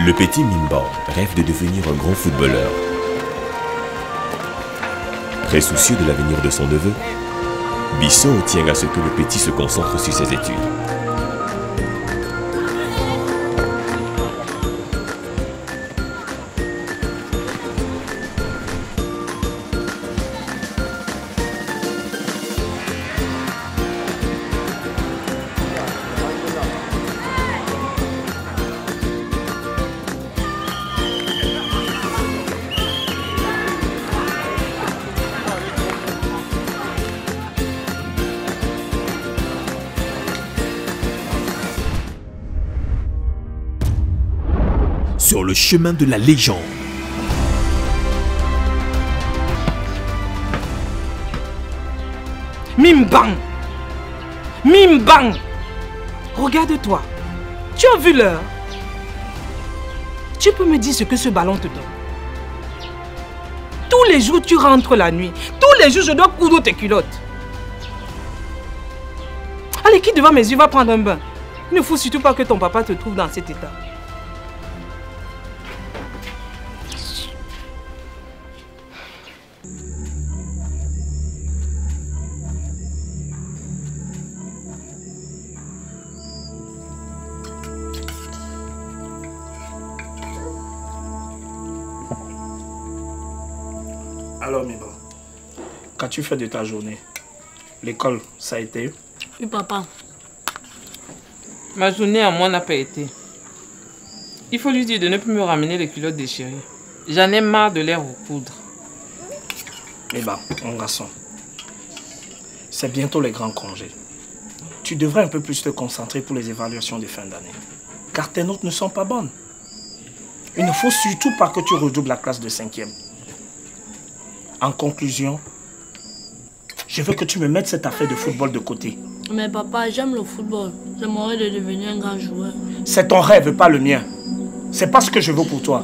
Le petit Mimban rêve de devenir un grand footballeur. Très soucieux de l'avenir de son neveu, Bissot tient à ce que le petit se concentre sur ses études. Sur le chemin de la légende. Mimban! Mimban! Regarde-toi. Tu as vu l'heure? Tu peux me dire ce que ce ballon te donne? Tous les jours, tu rentres la nuit. Tous les jours, je dois coudre tes culottes. Allez, qui devant mes yeux va prendre un bain? Il ne faut surtout pas que ton papa te trouve dans cet état. Alors, Mimban, qu'as-tu fait de ta journée? L'école, ça a été? Oui, papa. Ma journée à moi n'a pas été. Il faut lui dire de ne plus me ramener les culottes déchirées. J'en ai marre de les recoudre. Mimban, mon garçon, c'est bientôt les grands congés. Tu devrais un peu plus te concentrer pour les évaluations de fin d'année. Car tes notes ne sont pas bonnes. Il ne faut surtout pas que tu redoubles la classe de 5e. En conclusion, je veux que tu me mettes cette affaire de football de côté. Mais papa, j'aime le football. J'aimerais de devenir un grand joueur. C'est ton rêve, pas le mien. C'est pas ce que je veux pour toi.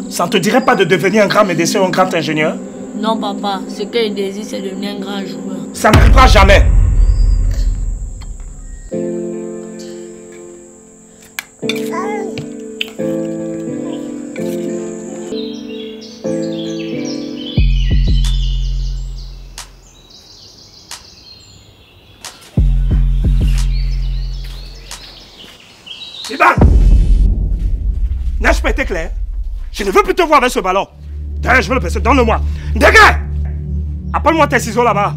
Ça ne te dirait pas de devenir un grand médecin ou un grand ingénieur? Non, papa. Ce que je désire, c'est devenir un grand joueur. Ça n'arrivera jamais. N'ai-je pas été clair? Je ne veux plus te voir avec ce ballon. D'ailleurs, je veux le passer. Donne-le-moi. Dégage! Appelle-moi tes ciseaux là-bas.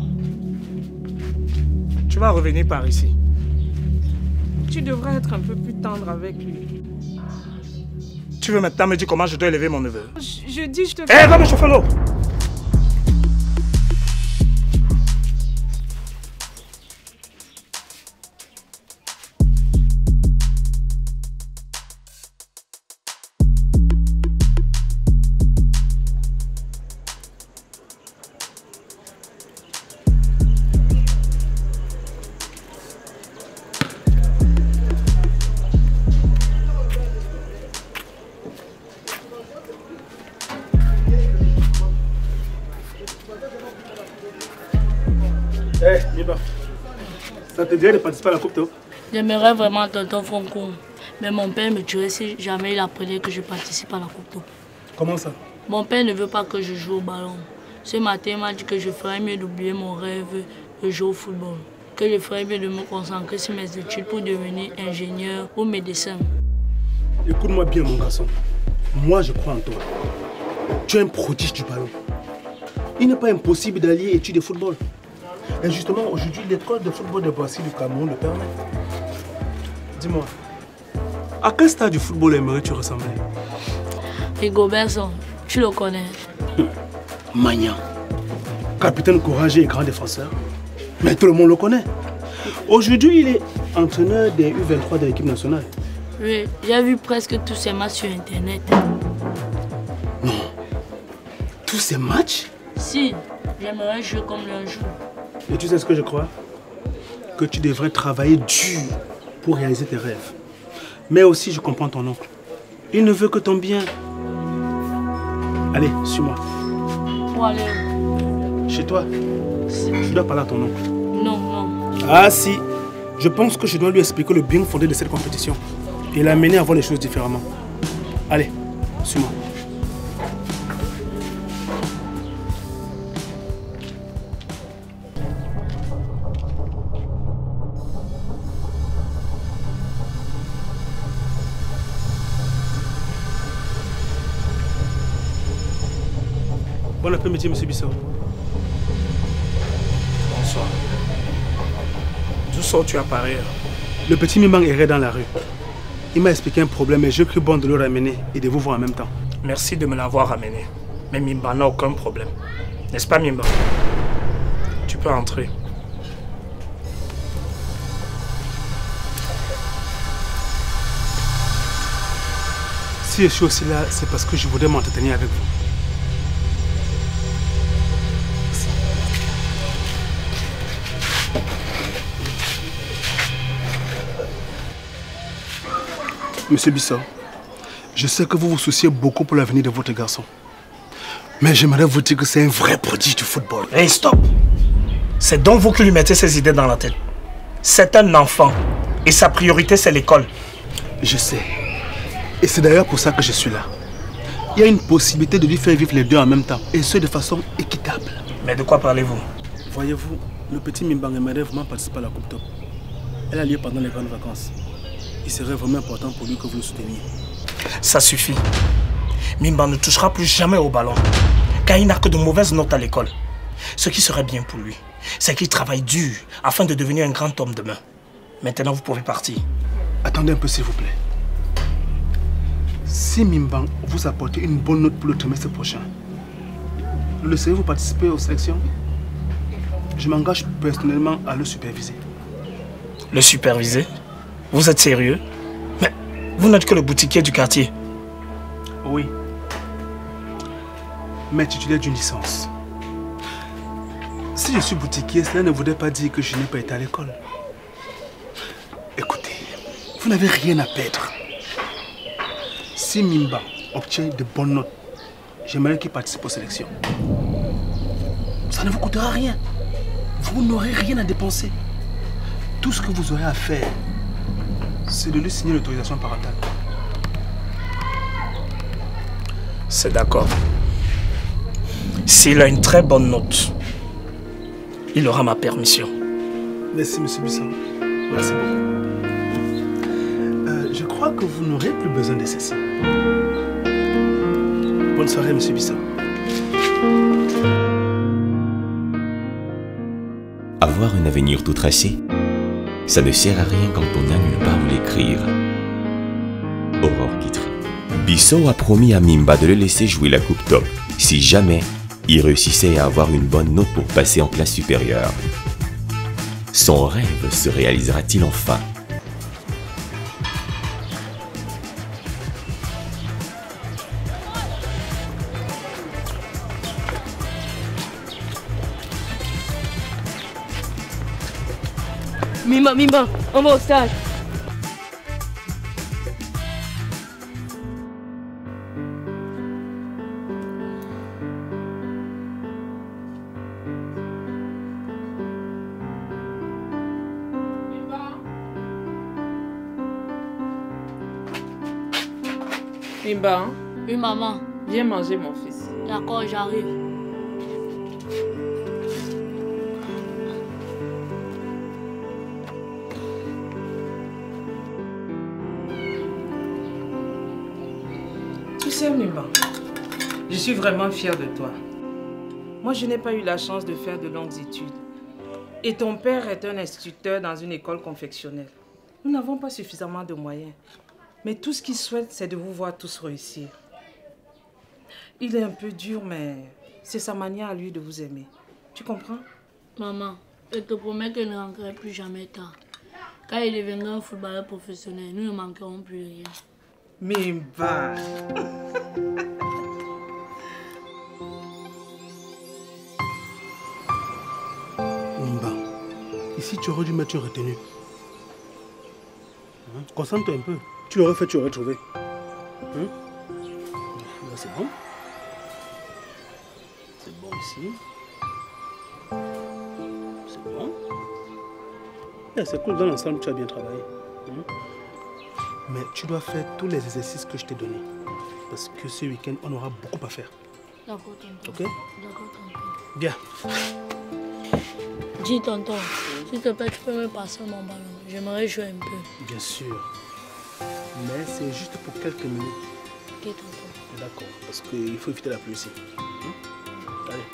Tu vas revenir par ici. Tu devrais être un peu plus tendre avec lui. Tu veux maintenant me dire comment je dois élever mon neveu? Je dis, je te... Hé, va me chauffer l'eau. Hé, Mimban, ça te dirait de participer à la Coupe Top? J'aimerais vraiment tonton Franco. Mais mon père me tuerait si jamais il apprenait que je participe à la Coupe Top. Comment ça? Mon père ne veut pas que je joue au ballon. Ce matin, il m'a dit que je ferais mieux d'oublier mon rêve de jouer au football. Que je ferais mieux de me concentrer sur mes études pour devenir ingénieur ou médecin. Écoute-moi bien, mon garçon. Moi, je crois en toi. Tu es un prodige du ballon. Il n'est pas impossible d'allier études et football. Et justement, aujourd'hui, l'école de football de Boissy du Cameroun le permet. Dis-moi, à quel stade du football aimerais-tu ressembler? Rigobertson, tu le connais? Magnan. Capitaine courageux et grand défenseur. Mais tout le monde le connaît. Aujourd'hui, il est entraîneur des U23 de l'équipe nationale. Oui, j'ai vu presque tous ces matchs sur Internet. Non. Tous ces matchs? Si, j'aimerais jouer comme lui un jour. Et tu sais ce que je crois? Que tu devrais travailler dur pour réaliser tes rêves. Mais aussi, je comprends ton oncle. Il ne veut que ton bien. Allez, suis-moi. Pour aller Chez toi? Je dois parler à ton oncle. Non, non. Ah si. Je pense que je dois lui expliquer le bien fondé de cette compétition. Et l'amener à voir les choses différemment. Allez, suis-moi. Bon après-midi, monsieur Bissot. Bonsoir. D'où sors-tu à Paris? Le petit Mimbang errait dans la rue. Il m'a expliqué un problème et j'ai cru bon de le ramener et de vous voir en même temps. Merci de me l'avoir ramené. Mais Mimba n'a aucun problème. N'est-ce pas, Mimba? Tu peux entrer. Si je suis aussi là, c'est parce que je voudrais m'entretenir avec vous. Monsieur Bissot, je sais que vous vous souciez beaucoup pour l'avenir de votre garçon. Mais j'aimerais vous dire que c'est un vrai prodige du football. Hey, stop! C'est donc vous qui lui mettez ces idées dans la tête. C'est un enfant. Et sa priorité, c'est l'école. Je sais. Et c'est d'ailleurs pour ça que je suis là. Il y a une possibilité de lui faire vivre les deux en même temps. Et ce, de façon équitable. Mais de quoi parlez-vous? Voyez-vous, le petit Mimbang aimerait vraiment participer à la Coupe Top. Elle a lieu pendant les grandes vacances. Il serait vraiment important pour lui que vous le souteniez. Ça suffit. Mimba ne touchera plus jamais au ballon. Car il n'a que de mauvaises notes à l'école. Ce qui serait bien pour lui, c'est qu'il travaille dur afin de devenir un grand homme demain. Maintenant, vous pouvez partir. Attendez un peu, s'il vous plaît. Si Mimbang vous apporte une bonne note pour le trimestre prochain, le laisserez-vous participer aux sélections? Je m'engage personnellement à le superviser. Le superviser? Vous êtes sérieux? Mais vous n'êtes que le boutiquier du quartier. Oui. Mais titulaire d'une licence. Si je suis boutiquier, cela ne voudrait pas dire que je n'ai pas été à l'école. Écoutez, vous n'avez rien à perdre. Si Mimba obtient de bonnes notes, j'aimerais qu'il participe aux sélections. Ça ne vous coûtera rien. Vous n'aurez rien à dépenser. Tout ce que vous aurez à faire, c'est de lui signer l'autorisation parentale. C'est d'accord. S'il a une très bonne note, il aura ma permission. Merci, monsieur Bissot. Merci beaucoup. Je crois que vous n'aurez plus besoin de ceci. Bonne soirée, monsieur Bissot. Avoir un avenir tout tracé, ça ne sert à rien quand on n'a nulle part où l'écrire. Aurore Guitry. Bissot a promis à Mimba de le laisser jouer la Coupe Top si jamais il réussissait à avoir une bonne note pour passer en classe supérieure. Son rêve se réalisera-t-il enfin? Mimba, on va au stage. Mimba, Oui, maman. viens manger mon fils. D'accord, j'arrive. Tu sais, Mimba, je suis vraiment fière de toi. Moi, je n'ai pas eu la chance de faire de longues études. Et ton père est un instituteur dans une école confectionnelle. Nous n'avons pas suffisamment de moyens. Mais tout ce qu'il souhaite, c'est de vous voir tous réussir. Il est un peu dur, mais c'est sa manière à lui de vous aimer. Tu comprends? Maman, je te promets que je ne rentrerai plus jamais tard. Quand il deviendra un footballeur professionnel, nous ne manquerons plus de rien. Mimba. Mimba, ici tu aurais dû mettre une retenue. Concentre-toi un peu. Tu l'aurais fait, tu l'aurais trouvé. Là, c'est bon. C'est bon ici. C'est bon. C'est cool, dans l'ensemble, tu as bien travaillé. Mais tu dois faire tous les exercices que je t'ai donnés. Parce que ce week-end, on aura beaucoup à faire. D'accord, tonton. Ok? D'accord, tonton. Bien. Dis, tonton, s'il te plaît, tu peux me passer mon ballon. J'aimerais jouer un peu. Bien sûr. Mais c'est juste pour quelques minutes. Ok, tonton. D'accord, parce qu'il faut éviter la pluie ici. Allez.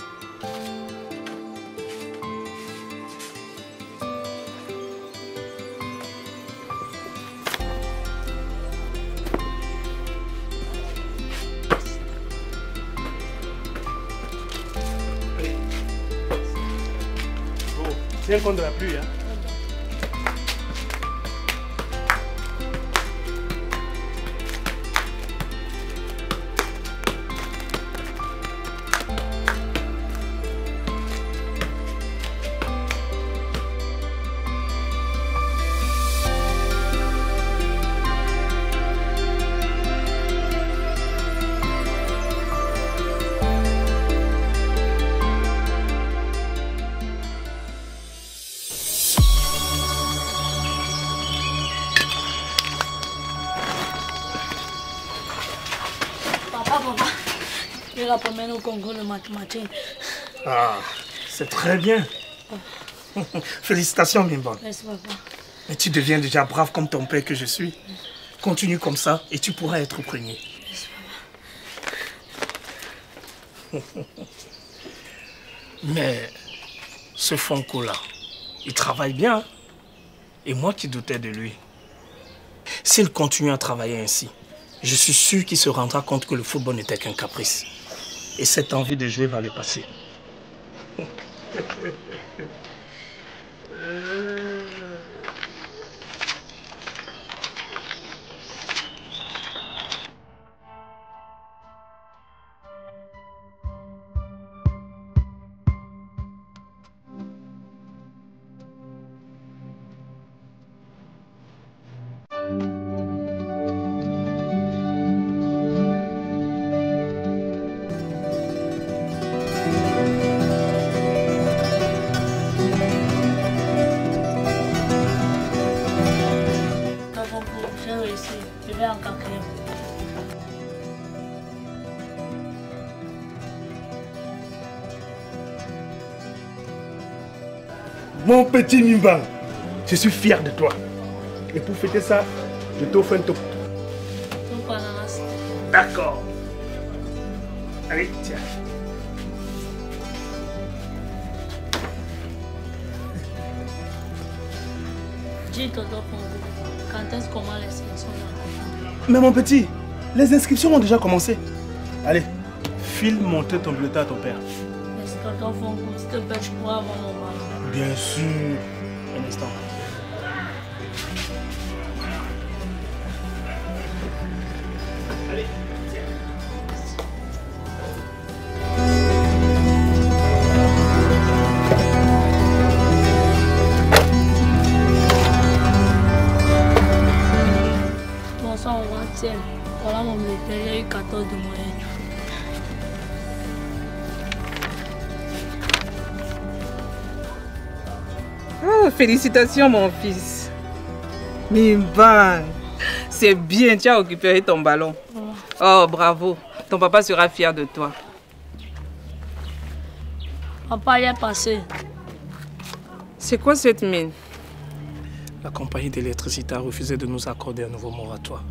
Tiens compte de la pluie, hein. Je la promène au concours de mathématiques. Ah, c'est très bien. Félicitations, Mimban. Merci, papa. Mais tu deviens déjà brave comme ton père que je suis. Continue comme ça et tu pourras être premier. Merci, papa. Mais ce Fonko-là, il travaille bien. Et moi qui doutais de lui. S'il continue à travailler ainsi, je suis sûr qu'il se rendra compte que le football n'était qu'un caprice. Et cette envie de jouer va le passer. J'ai réussi. Je vais en quatrième. Mon petit Mimban, je suis fier de toi. Et pour fêter ça, je t'offre un top. Top ananas. D'accord. Allez, tiens. Dis, tonton Fongo, quand est-ce qu'on va les sélections là? Mais mon petit, les inscriptions ont déjà commencé. Allez, file montrer ton bulletin à ton père. Merci, tonton Fongo. S'il te plaît, je pourrais avoir mon ballon. Bien sûr. Un instant. Allez, tiens. Bonsoir, au 20e. Voilà mon bulletin, j'ai eu 14 de moyenne. Oh, félicitations mon fils. Mimban, c'est bien, tu as récupéré ton ballon. Oh, bravo. Ton papa sera fier de toi. Papa, il est passé. C'est quoi cette mine? La compagnie d'électricité a refusé de nous accorder un nouveau moratoire.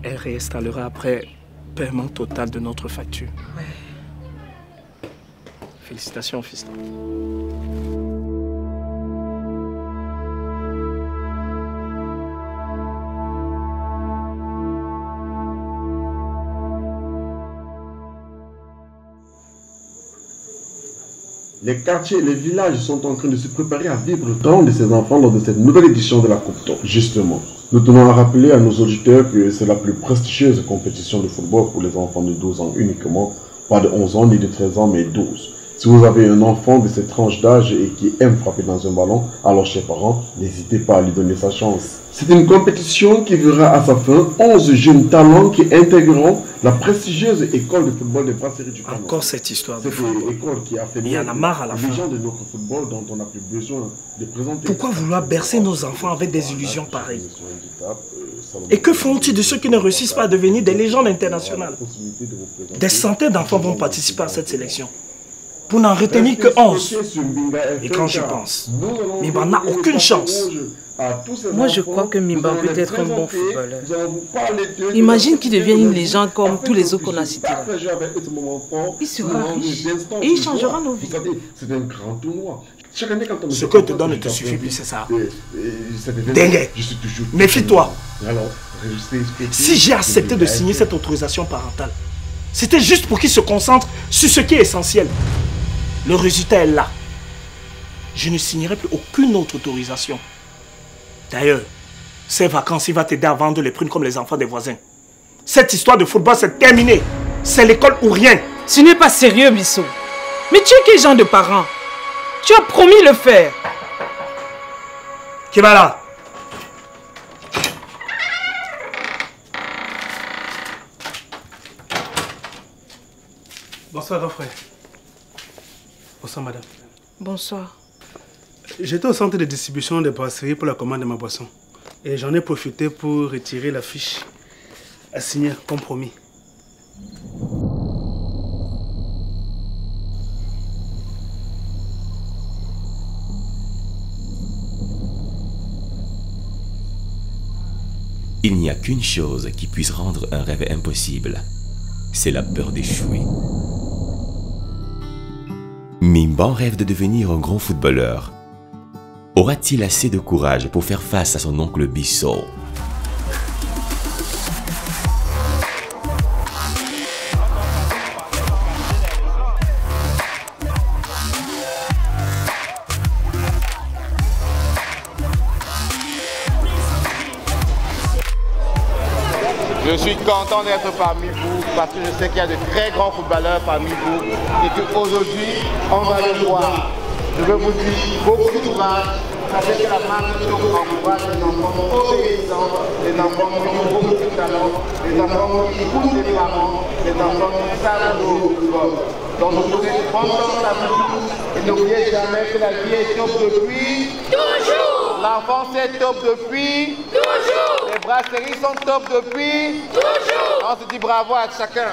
Elle réinstallera après paiement total de notre facture. Ouais. Félicitations, fiston. Les quartiers et les villages sont en train de se préparer à vivre le temps de ces enfants lors de cette nouvelle édition de la Coupe Top. Justement, nous tenons à rappeler à nos auditeurs que c'est la plus prestigieuse compétition de football pour les enfants de 12 ans uniquement, pas de 11 ans ni de 13 ans mais 12. Si vous avez un enfant de cette tranche d'âge et qui aime frapper dans un ballon, alors chers parents, n'hésitez pas à lui donner sa chance. C'est une compétition qui verra à sa fin 11 jeunes talents qui intégreront la prestigieuse école de football de Brasserie du Cameroun. Encore cette histoire de Cette football. école qui a fait Il y en a marre à la fin. les gens de notre football dont on n'a plus besoin de présenter. Pourquoi vouloir bercer nos enfants avec des illusions pareilles? Et que font-ils de ceux qui ne réussissent pas à devenir des légendes internationales? Des centaines d'enfants vont participer à cette sélection. Pour n'en retenir que 11. Et quand j'y pense, Mimba n'a aucune chance. Moi, je crois que Mimba peut être un bon footballeur. Imagine qu'il devienne une légende comme tous les autres qu'on a cités là. Il sera riche et il changera nos vies. C'est un grand tournoi. Ce que te donne ne te suffit plus, c'est ça. Dengue, méfie-toi. Si j'ai accepté de signer cette autorisation parentale, c'était juste pour qu'il se concentre sur ce qui est essentiel. Le résultat est là. Je ne signerai plus aucune autre autorisation. D'ailleurs, ces vacances, il va t'aider à vendre les prunes comme les enfants des voisins. Cette histoire de football, c'est terminé. C'est l'école ou rien. Tu n'es pas sérieux, Bissot. Mais tu es quel genre de parent? Tu as promis le faire. Qui va là? Bonsoir, grand frère. Bonsoir, madame. Bonsoir. J'étais au centre de distribution des brasseries pour la commande de ma boisson. Et j'en ai profité pour retirer la fiche à signer comme promis. Il n'y a qu'une chose qui puisse rendre un rêve impossible. C'est la peur d'échouer. Mimba rêve de devenir un grand footballeur. Aura-t-il assez de courage pour faire face à son oncle Bissot? Je suis content d'être parmi vous parce que je sais qu'il y a de très grands footballeurs parmi vous et qu'aujourd'hui, on va le voir. Je veux vous dire beaucoup de courage. Sachez que la marque encourage les enfants obéissants, les enfants qui ont beaucoup de talent, les enfants qui écoutent les parents, les enfants qui savent jouer au football. Donc vous pouvez prendre à vous et n'oubliez jamais que la vie est top depuis toujours. L'enfance est top depuis toujours. Les brasseries sont top depuis toujours. On se dit bravo à chacun.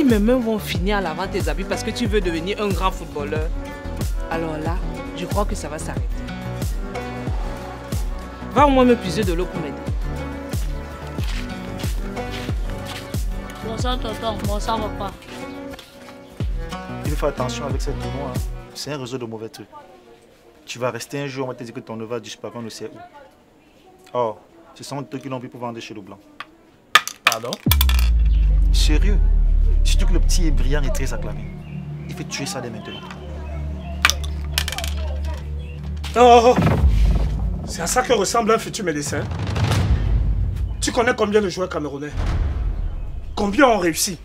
Mes mains vont finir à laver tes habits parce que tu veux devenir un grand footballeur. Alors là, je crois que ça va s'arrêter. Va au moins me puiser de l'eau pour m'aider. Bonsoir tonton, bonsoir papa. Il faut faire attention avec cette tournoi. Hein. C'est un réseau de mauvais trucs. Tu vas rester un jour, on va te dire que ton neveu a disparu, on ne sait où. Or, ce sont eux qui l'ont vu pour vendre chez le blanc. Pardon? Sérieux? Surtout que le petit est brillant et très acclamé. Il fait tuer ça dès maintenant. Oh, c'est à ça que ressemble un futur médecin. Tu connais combien de joueurs camerounais? Combien ont réussi?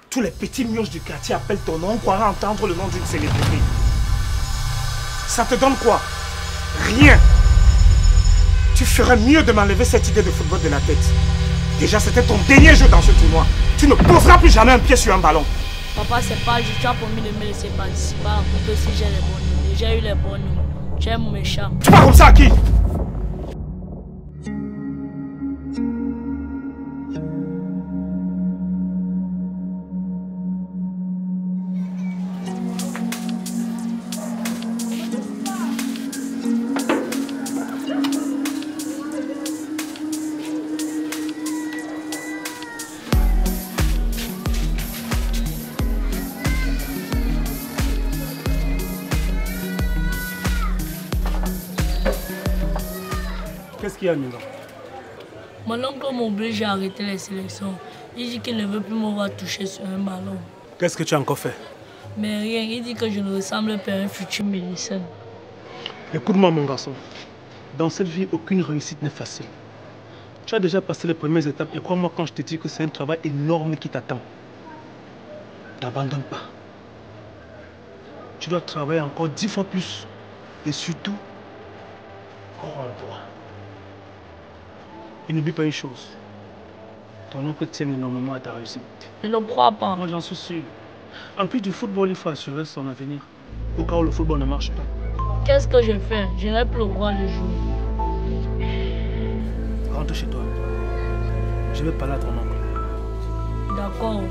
Tous les petits mioches du quartier appellent ton nom, on croirait entendre le nom d'une célébrité. Ça te donne quoi? Rien. Tu ferais mieux de m'enlever cette idée de football de la tête. Déjà, c'était ton dernier jeu dans ce tournoi. Tu ne poseras plus jamais un pied sur un ballon. Papa, c'est pas juste, tu as promis de me laisser participer. Pour que si j'ai les bons noms. Déjà eu les bons noms. J'aime mes chats. Tu parles comme ça à qui? Qu'est-ce qu'il y a, Nina? Mon oncle m'oblige à arrêter les sélections. Il dit qu'il ne veut plus me voir toucher sur un ballon. Qu'est-ce que tu as encore fait? Mais rien, il dit que je ne ressemble pas à un futur médecin. Écoute-moi, mon garçon. Dans cette vie, aucune réussite n'est facile. Tu as déjà passé les premières étapes et crois-moi quand je te dis que c'est un travail énorme qui t'attend. N'abandonne pas. Tu dois travailler encore 10 fois plus. Et surtout, crois en toi. Et n'oublie pas une chose. Ton oncle tient énormément à ta réussite. Je ne crois pas. Moi, j'en suis sûr. En plus du football, il faut assurer son avenir. Au cas où le football ne marche pas. Qu'est-ce que je fais? Je n'ai plus le droit de jouer. Rentre chez toi. Je vais parler à ton oncle. D'accord.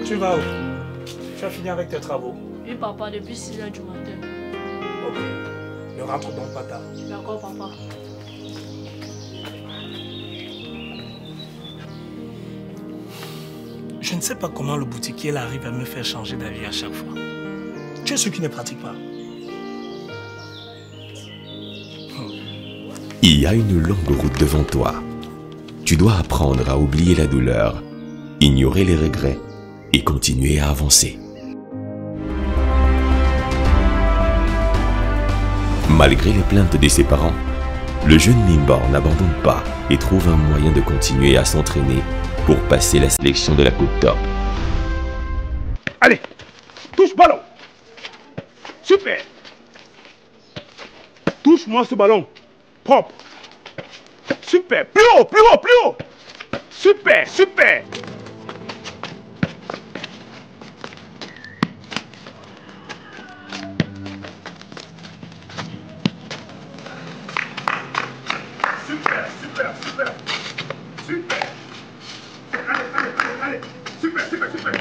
Tu vas où? Tu as fini avec tes travaux? Oui, papa, depuis 6 h du matin. Ok. Ne rentre donc pas tard. D'accord, papa. Je ne sais pas comment le boutiquier arrive à me faire changer d'avis à chaque fois. Tu es sûr qu'il ne pratique pas? Il y a une longue route devant toi. Tu dois apprendre à oublier la douleur, ignorer les regrets et continuer à avancer. Malgré les plaintes de ses parents, le jeune Mimba n'abandonne pas et trouve un moyen de continuer à s'entraîner pour passer la sélection de la Coupe Top. Allez, touche ballon. Super. Touche-moi ce ballon. Propre. Super. Plus haut, plus haut, plus haut. Super, super. Super, super, super. Super. Allez, allez, allez, allez. Super, super, super.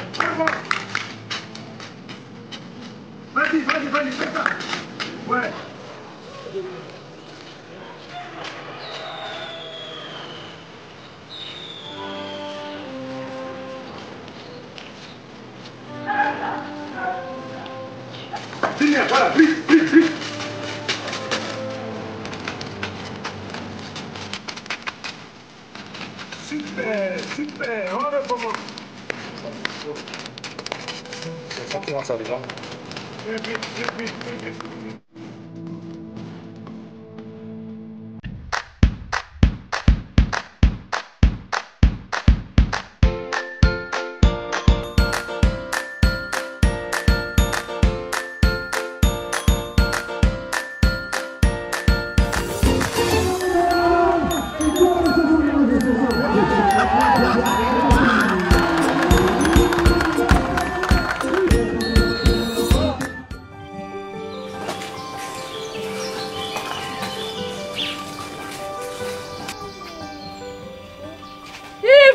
Vas-y, vas-y, vas-y, fais ça. Ouais. Voilà, vite, vite, vite. Super, super, on est comment? C'est ça qui lance avec moi. Vite, vite, vite, vite, vite.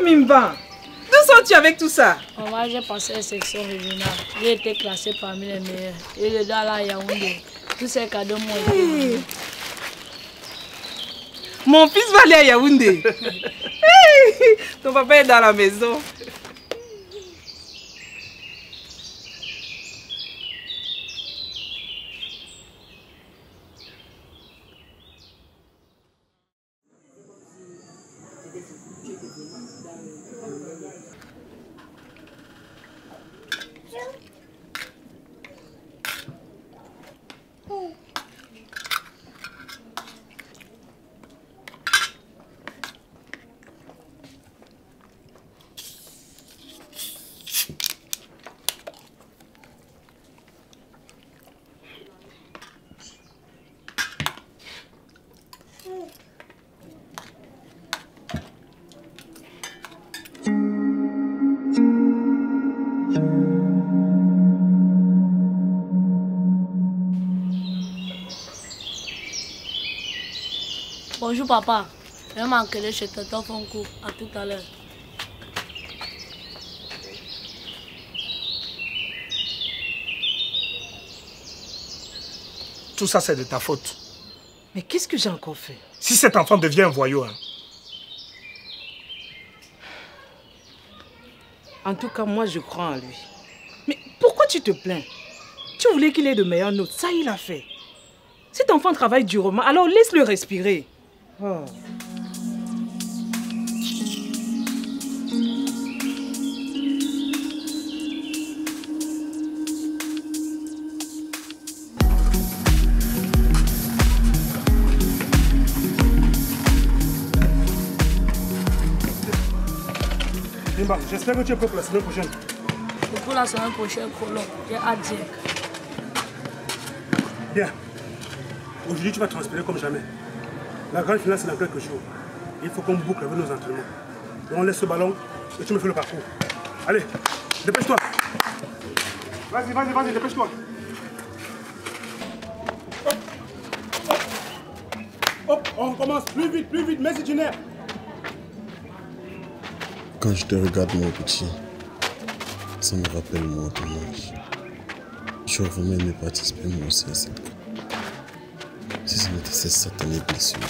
Mimba, d'où sors-tu avec tout ça? Moi, j'ai passé la section régionale. J'ai été classé parmi les meilleurs. Et le gars là, à Yaoundé, tous ces cadeaux m'ont été. Mon fils va aller à Yaoundé. Ton papa est dans la maison. Bonjour papa, je vais m'enquêter chez Tonton Fonko. À tout à l'heure. Tout ça, c'est de ta faute. Mais qu'est-ce que j'ai encore fait? Si cet enfant devient un voyou, hein. En tout cas, moi, je crois en lui. Mais pourquoi tu te plains? Tu voulais qu'il ait de meilleures notes. Ça, il a fait. Cet enfant travaille durement, alors laisse-le respirer. Oh. J'espère que tu es prêt pour la semaine prochaine. Pour la semaine prochaine, Colomb, j'ai hâte d'y être. Bien. Aujourd'hui, tu vas transpirer comme jamais. La grande finale, c'est dans quelques jours. Il faut qu'on boucle avec nos entraînements. Donc on laisse ce ballon et tu me fais le parcours. Allez, dépêche-toi. Vas-y, dépêche-toi. Hop, on commence. Plus vite, mets du nerf. Quand je te regarde, mon petit, ça me rappelle moi ton âge. J'aurais vraiment aimé participer moi aussi à cette coupe. Si ce n'était cette satanée blessure.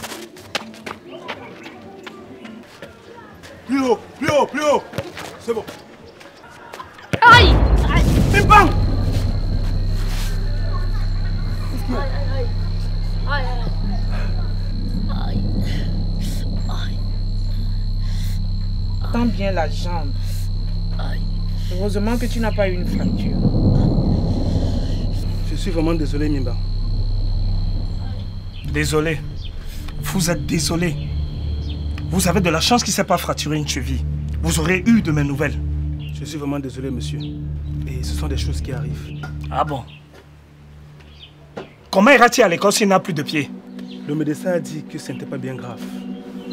Plus haut. C'est bon. Aïe! Mais bam! Tends bien la jambe. Heureusement que tu n'as pas eu une fracture. Je suis vraiment désolé, Mimba. Désolé. Vous êtes désolé. Vous avez de la chance qu'il ne s'est pas fracturé une cheville. Vous aurez eu de mes nouvelles. Je suis vraiment désolé, monsieur. Et ce sont des choses qui arrivent. Ah bon? Comment ira-t-il à l'école s'il n'a plus de pied? Le médecin a dit que ce n'était pas bien grave.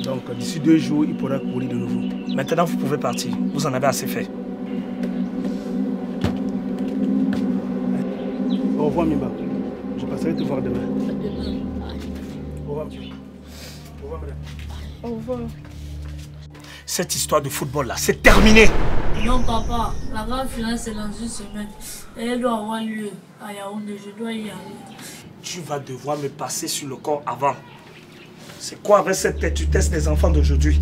Donc, d'ici 2 jours, il pourra courir de nouveau. Maintenant, vous pouvez partir. Vous en avez assez fait. Au revoir, Mimba. Je passerai te voir demain. Au revoir, monsieur. Au revoir, madame. Au revoir. Cette histoire de football-là, c'est terminé. Non, papa, la grande finale, c'est dans une semaine. Et elle doit avoir lieu à Yaoundé. Je dois y aller. Tu vas devoir me passer sur le corps avant. C'est quoi avec cette têtutesse des enfants d'aujourd'hui?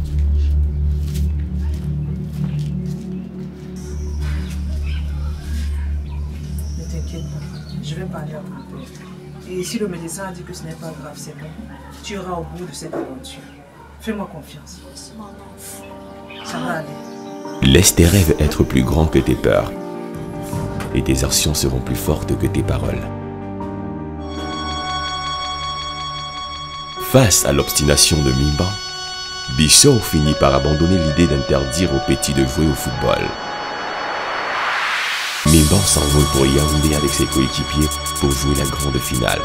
Ne t'inquiète pas, je vais parler à ton père. Et si le médecin a dit que ce n'est pas grave, c'est bon. Tu iras au bout de cette aventure. Fais-moi confiance. Ça va aller. Laisse tes rêves être plus grands que tes peurs. Et tes actions seront plus fortes que tes paroles. Face à l'obstination de Mimba, Bissau finit par abandonner l'idée d'interdire aux petits de jouer au football. Mimba s'envole pour Yaoundé avec ses coéquipiers pour jouer la grande finale.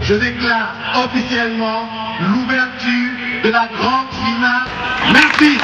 Je déclare officiellement l'ouverture de la grande finale. Merci.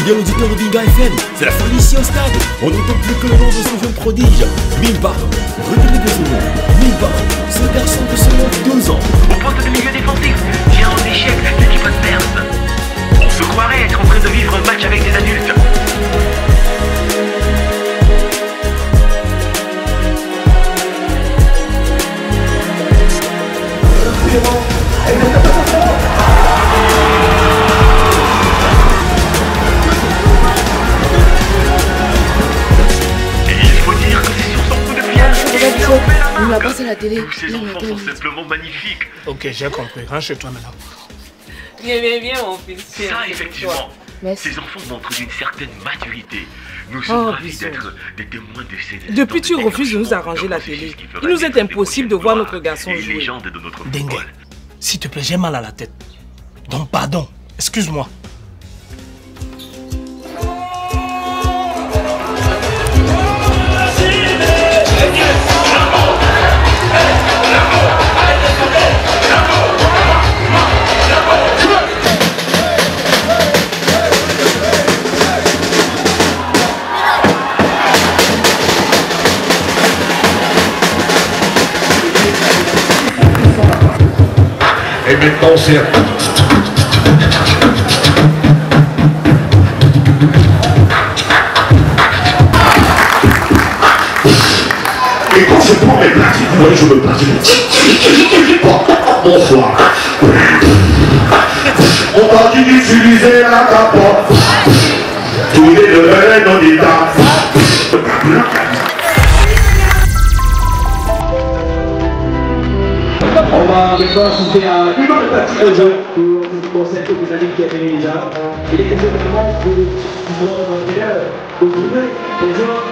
L'auditeur de Binga FM, c'est la folie ici au stade. On n'entend plus que le nom de ce jeune prodige. Mimba, retenez bien son nom. Mimba, ce garçon de seulement 12 ans. Au poste de milieu défensif, vient en échec l'équipe adverse. On se croirait être en train de vivre un match avec des adultes. On l'a passé à la télé. Ces enfants sont simplement magnifiques. Ok, j'ai compris. Rentre chez toi maintenant. Viens, mon fils. Ça, effectivement. Merci. Ces enfants montrent d'une certaine maturité. Nous sommes ravis d'être des témoins de ces... Depuis, tu refuses de nous arranger la télé. Il nous est impossible de voir notre garçon jouer. Légendes de notre Dengue, football. s'il te plaît, j'ai mal à la tête. Donc pardon, excuse-moi. Et maintenant c'est... Et quand je prends mes plaques, je me place. Bonsoir. On continue d'utiliser la capote. Tous les deux dans l'état. On va maintenant assister à une autre partie de jeu pour cette Coupe d'Italie qui a fait déjà. Il est question vraiment de trouver les joueurs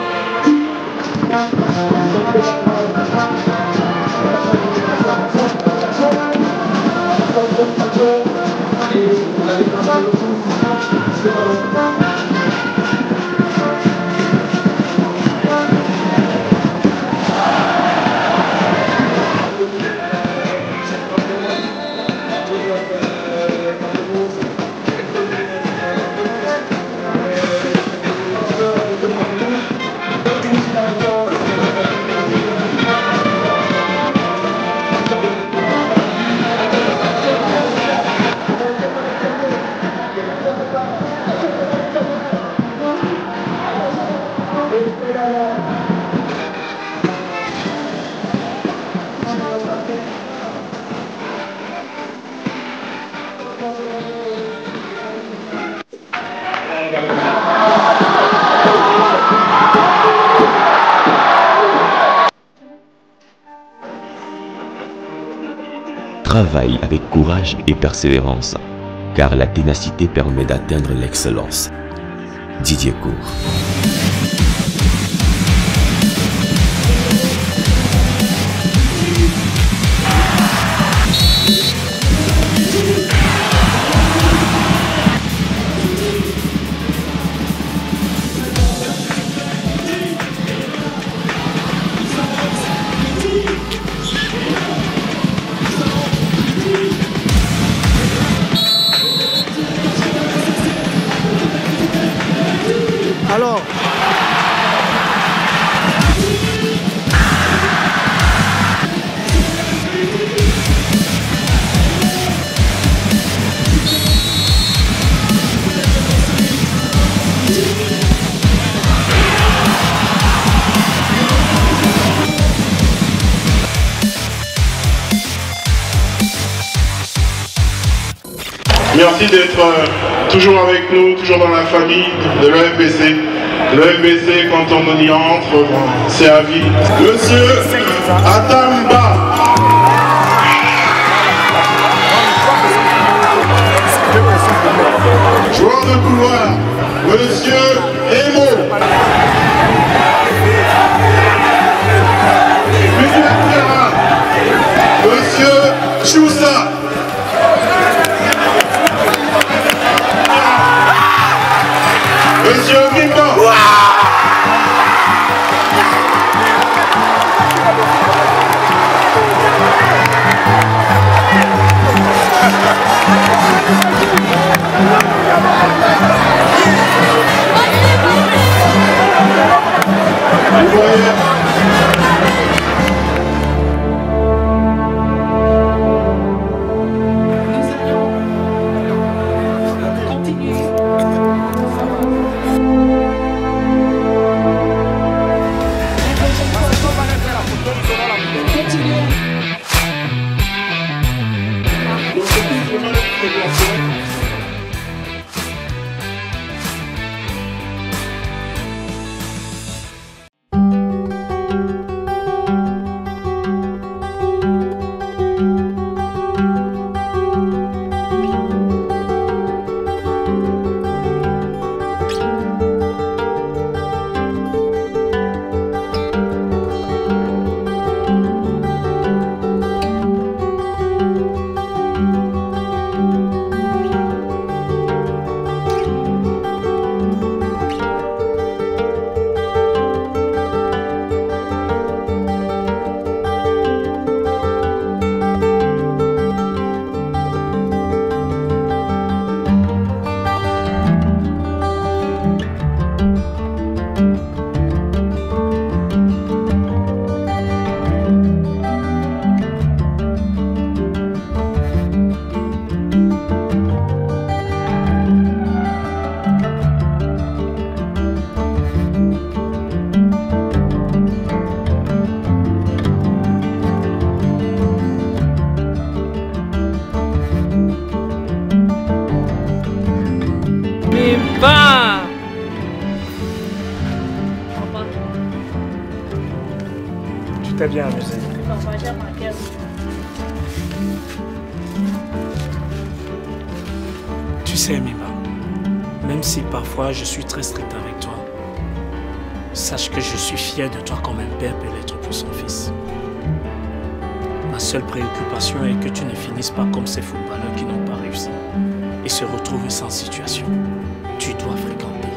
Travaille avec courage et persévérance, car la ténacité permet d'atteindre l'excellence. Didier Cour. Alors, Merci d'être toujours avec nous, toujours dans la famille de l'EFBC. L'EFBC, quand on y entre, c'est à vie. Monsieur Atamba. Joueur de couloir, Monsieur Emo. Monsieur Choussa. Monsieur Mimba. Vous voyez. T'es bien amusé. Tu sais, Mima, même si parfois je suis très strict avec toi, sache que je suis fier de toi comme un père peut l'être pour son fils. Ma seule préoccupation est que tu ne finisses pas comme ces footballeurs qui n'ont pas réussi et se retrouvent sans situation. Tu dois fréquenter.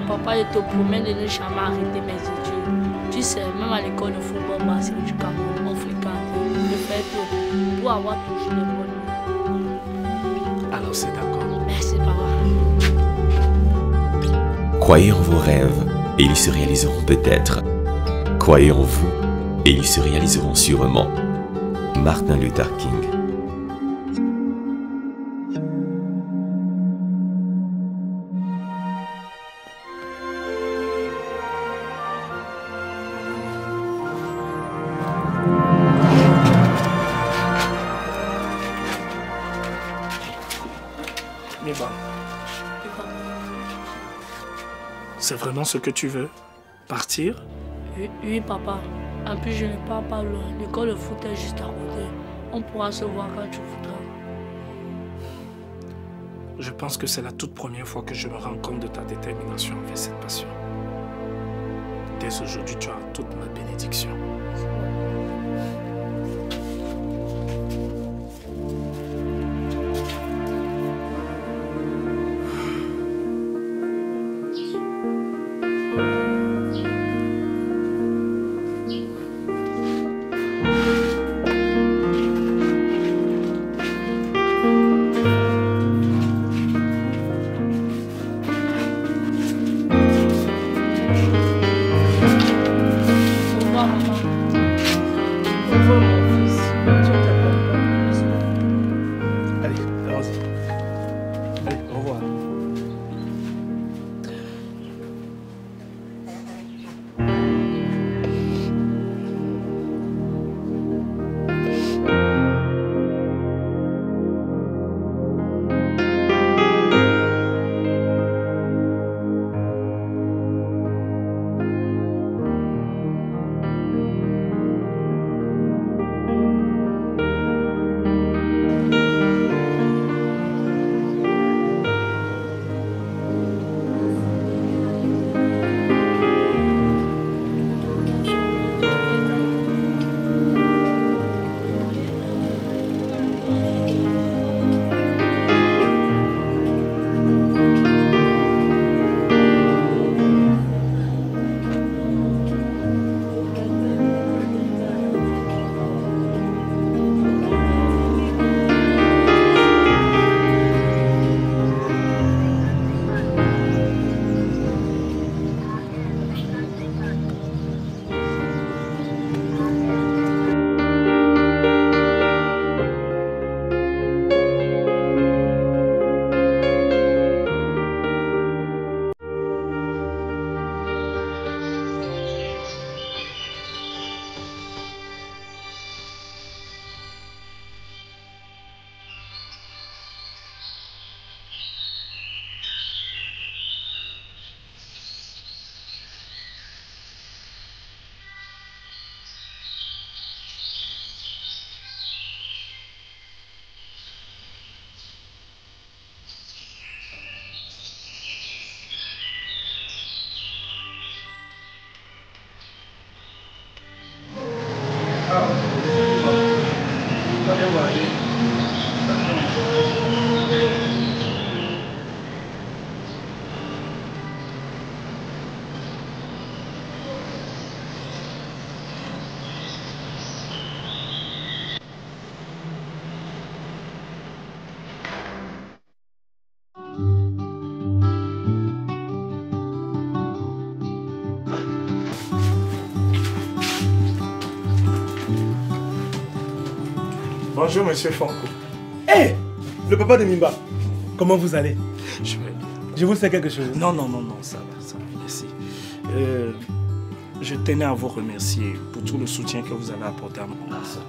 Papa, je te promets de ne jamais arrêter mes études. Tu sais, même à l'école de football basique du Cameroun, on fréquente. Je fais tout pour avoir toujours les bonnes notes. Alors c'est d'accord. Merci, papa. Croyez en vos rêves et ils se réaliseront peut-être. Croyez en vous et ils se réaliseront sûrement. Martin Luther King. C'est vraiment ce que tu veux? Partir? Oui, papa. En plus, je ne pars pas loin. L'école de foot est juste à côté. On pourra se voir quand tu voudras. Je pense que c'est la toute première fois que je me rends compte de ta détermination envers cette passion. Dès aujourd'hui, tu as toute ma bénédiction. Au revoir. Bonjour, monsieur Fonko. Hé, le papa de Mimba, comment vous allez? Je vous sais quelque chose? Non, ça va, merci. Je tenais à vous remercier pour tout le soutien que vous avez apporté à mon garçon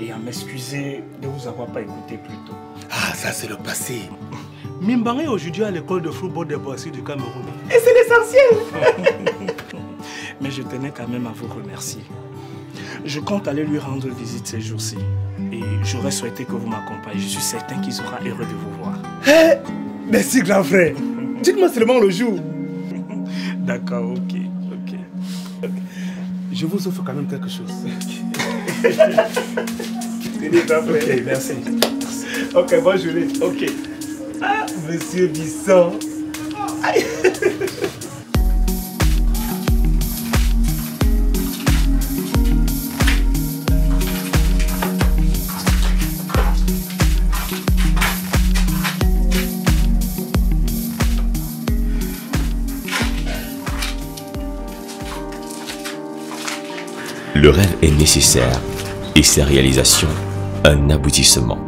et à m'excuser de ne vous avoir pas écouté plus tôt. Ah, ça c'est le passé. Mimba est aujourd'hui à l'école de football des Boissy du Cameroun. Et c'est l'essentiel. Mais je tenais quand même à vous remercier. Je compte aller lui rendre visite ces jours-ci. Et j'aurais souhaité que vous m'accompagniez. Je suis certain qu'il sera heureux de vous voir. Hé, merci grand frère. Dites-moi seulement le jour. D'accord, ok. Je vous offre quand même quelque chose. Ok, merci. Ok, bonne journée. Ok. Ah, monsieur Bisson. Le rêve est nécessaire et sa réalisation un aboutissement.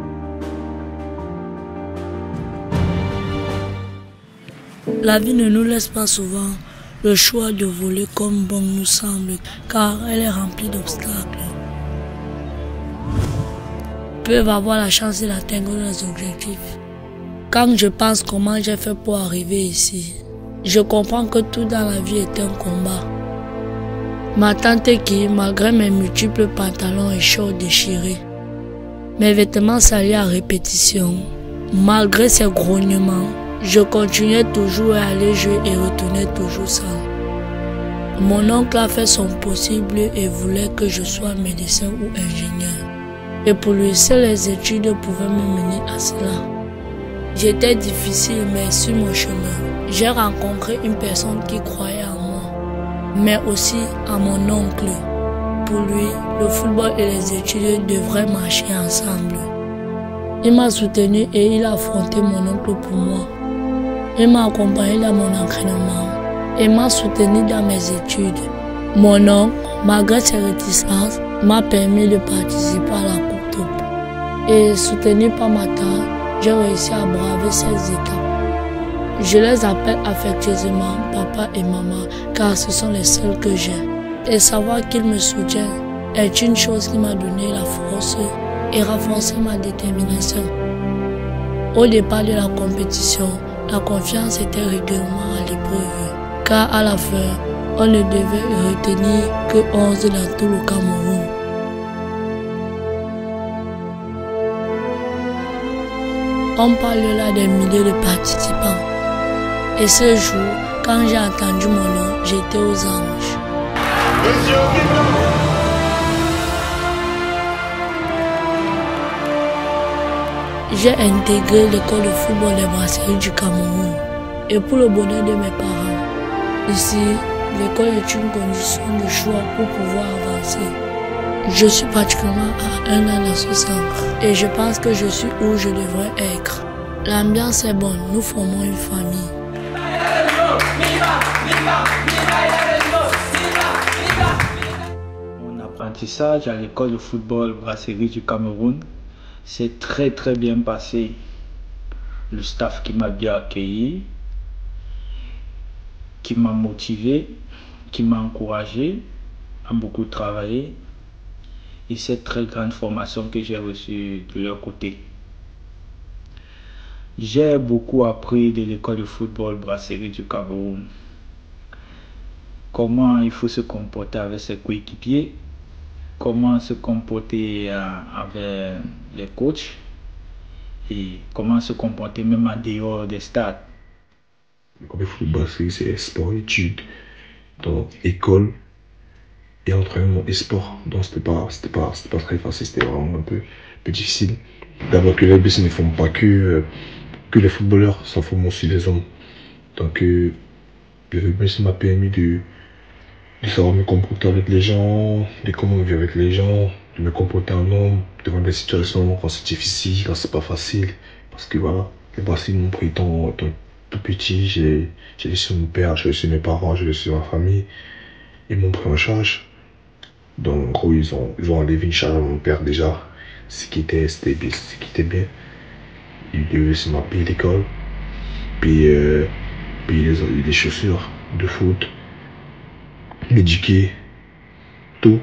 La vie ne nous laisse pas souvent le choix de voler comme bon nous semble, car elle est remplie d'obstacles. Peuvent avoir la chance d'atteindre leurs objectifs. Quand je pense comment j'ai fait pour arriver ici, je comprends que tout dans la vie est un combat. Ma tante qui, malgré mes multiples pantalons et shorts déchirés, mes vêtements salis à répétition, malgré ses grognements, je continuais toujours à aller jouer et retournais toujours seul. Mon oncle a fait son possible et voulait que je sois médecin ou ingénieur. Et pour lui, seules les études pouvaient me mener à cela. J'étais difficile, mais sur mon chemin, j'ai rencontré une personne qui croyait en moi, mais aussi à mon oncle. Pour lui, le football et les études devraient marcher ensemble. Il m'a soutenu et il a affronté mon oncle pour moi. Il m'a accompagné dans mon entraînement et m'a soutenu dans mes études. Mon oncle, malgré ses réticences, m'a permis de participer à la Coupe Top. Et soutenu par ma tante, j'ai réussi à braver ces étapes. Je les appelle affectueusement papa et maman car ce sont les seuls que j'ai. Et savoir qu'ils me soutiennent est une chose qui m'a donné la force et renforcé ma détermination. Au départ de la compétition, la confiance était régulièrement à l'épreuve, car à la fin, on ne devait retenir que 11 dans tout le Cameroun. On parle là des milliers de participants. Et ce jour, quand j'ai entendu mon nom, j'étais aux anges. J'ai intégré l'école de football des Brasseries du Cameroun. Et pour le bonheur de mes parents, ici, l'école est une condition de choix pour pouvoir avancer. Je suis particulièrement à 1 an dans ce centre et je pense que je suis où je devrais être. L'ambiance est bonne, nous formons une famille. Mon apprentissage à l'école de football Brasserie du Cameroun s'est très bien passé. Le staff qui m'a bien accueilli, qui m'a motivé, qui m'a encouragé à beaucoup travailler et cette très grande formation que j'ai reçue de leur côté. J'ai beaucoup appris de l'école de football Brasserie du Cameroun. Comment il faut se comporter avec ses coéquipiers, comment se comporter avec les coachs et comment se comporter même en dehors des stades. L'école de football Brasserie, c'est sport études, donc école et entraînement et sport. Donc c'était pas très facile, c'était vraiment un peu difficile. D'abord que les BC ne font pas que les footballeurs, ça forme aussi les hommes. Donc le BC m'a permis de savoir me comporter avec les gens, de comment vivre avec les gens, de me comporter en homme, devant des situations quand c'est difficile, quand c'est pas facile. Parce que voilà, les Brasseries m'ont pris étant tout petit, j'ai laissé mon père, j'ai laissé mes parents, j'ai laissé ma famille. Ils m'ont pris en charge. Donc en gros, ils ont enlevé une charge à mon père déjà. ce qui était bien. Il devait se m'appeler l'école, puis les chaussures de foot, m'éduquer, tout,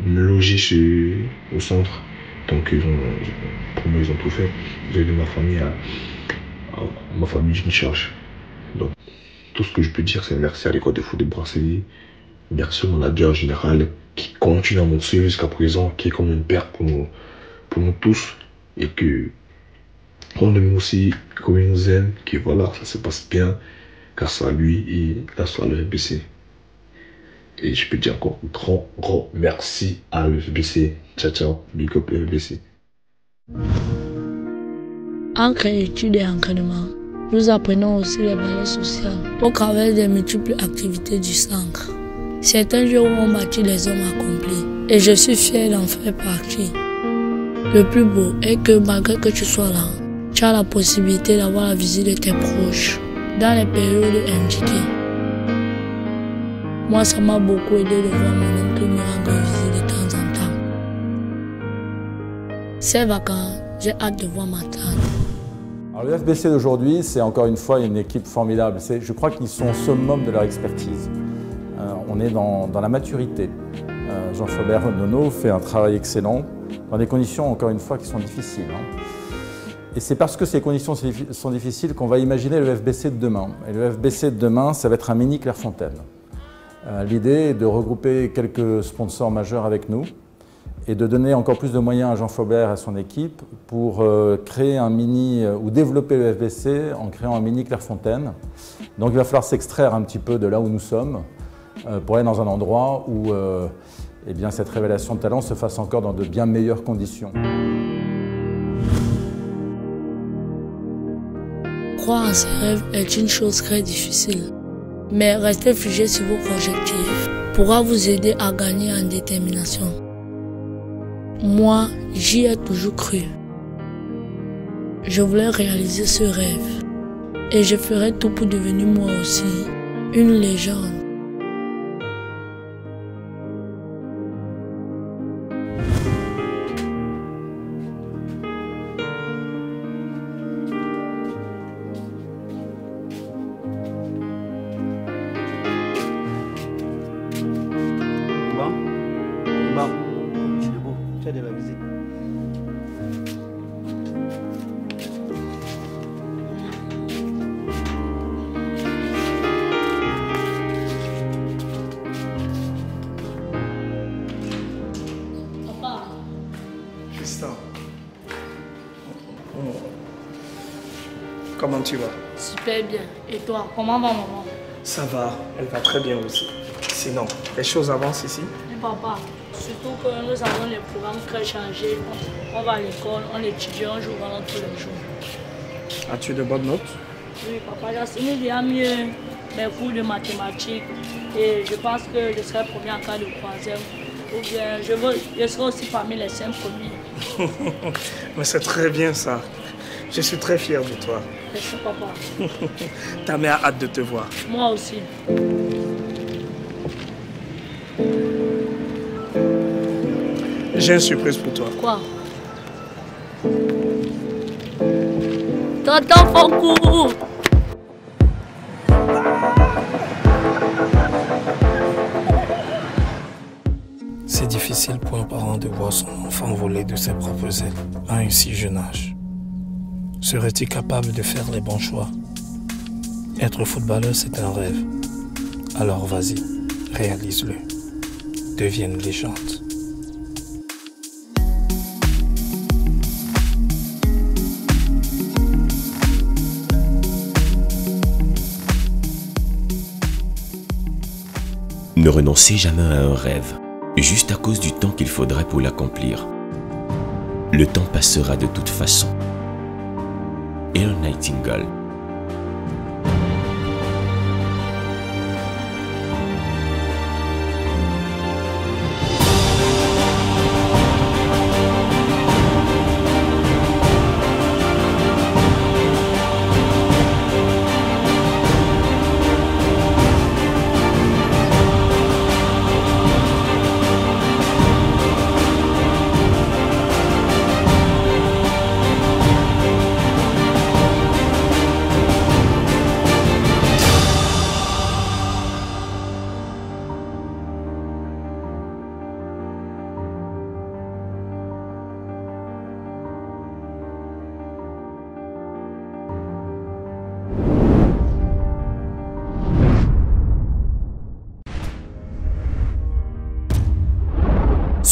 me loger au centre. Donc pour moi, ils ont tout fait. J'ai aidé ma famille ma famille d'une charge. Donc tout ce que je peux dire, c'est merci à l'école de foot de Brasserie, merci au manager général qui continue à m'enseigner jusqu'à présent, qui est comme une père pour nous tous, et que on aime aussi, comme il nous aime, que voilà, ça se passe bien grâce à lui et grâce à l'UFBC. Et je peux dire encore un grand merci à l'UFBC. Ciao, ciao, big up l'UFBC. Entre études et entraînement, nous apprenons aussi les valeurs sociales au travers des multiples activités du centre. Certains jours ont bâti les hommes accomplis et je suis fier d'en faire partie. Le plus beau est que malgré que tu sois là, tu as la possibilité d'avoir la visite de tes proches dans les périodes indiquées. Moi, ça m'a beaucoup aidé de voir mon oncle me rendre visite de temps en temps. Ces vacances, j'ai hâte de voir ma tante. Alors, le FBC d'aujourd'hui, c'est encore une fois une équipe formidable. Je crois qu'ils sont au summum de leur expertise. On est dans la maturité. Jean-Faubert Nono fait un travail excellent dans des conditions, encore une fois, qui sont difficiles. Et c'est parce que ces conditions sont difficiles qu'on va imaginer le FBC de demain. Et le FBC de demain, ça va être un mini Clairefontaine. L'idée est de regrouper quelques sponsors majeurs avec nous et de donner encore plus de moyens à Jean Faubert et à son équipe pour créer un mini, ou développer le FBC en créant un mini Clairefontaine. Donc il va falloir s'extraire un petit peu de là où nous sommes pour aller dans un endroit où eh bien, cette révélation de talent se fasse encore dans de bien meilleures conditions. Croire en ses rêves est une chose très difficile. Mais rester figé sur vos objectifs pourra vous aider à gagner en détermination. Moi, j'y ai toujours cru. Je voulais réaliser ce rêve. Et je ferai tout pour devenir moi aussi une légende. Comment tu vas? Super bien. Et toi, comment va maman? Ça va, elle va très bien aussi. Sinon, les choses avancent ici? Oui, papa. Surtout que nous avons les programmes très chargés. On va à l'école, on étudie, on joue pendant tous les jours. As-tu de bonnes notes? Oui, papa, j'ai bien mieux mes cours de mathématiques. Et je pense que je serai premier en cas de troisième. Ou bien, je serai aussi parmi les 5 premiers. Mais c'est très bien ça. Je suis très fier de toi. Merci, papa. Ta mère a hâte de te voir. Moi aussi. J'ai une surprise pour toi. Quoi? Tonton Fonkou! C'est difficile pour un parent de voir son enfant voler de ses propres ailes à un si jeune âge. Serais-tu capable de faire les bons choix? Être footballeur, c'est un rêve. Alors vas-y, réalise-le. Devienne légende. Ne renoncez jamais à un rêve, juste à cause du temps qu'il faudrait pour l'accomplir. Le temps passera de toute façon. Earl Nightingale.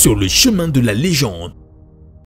sur le chemin de la légende.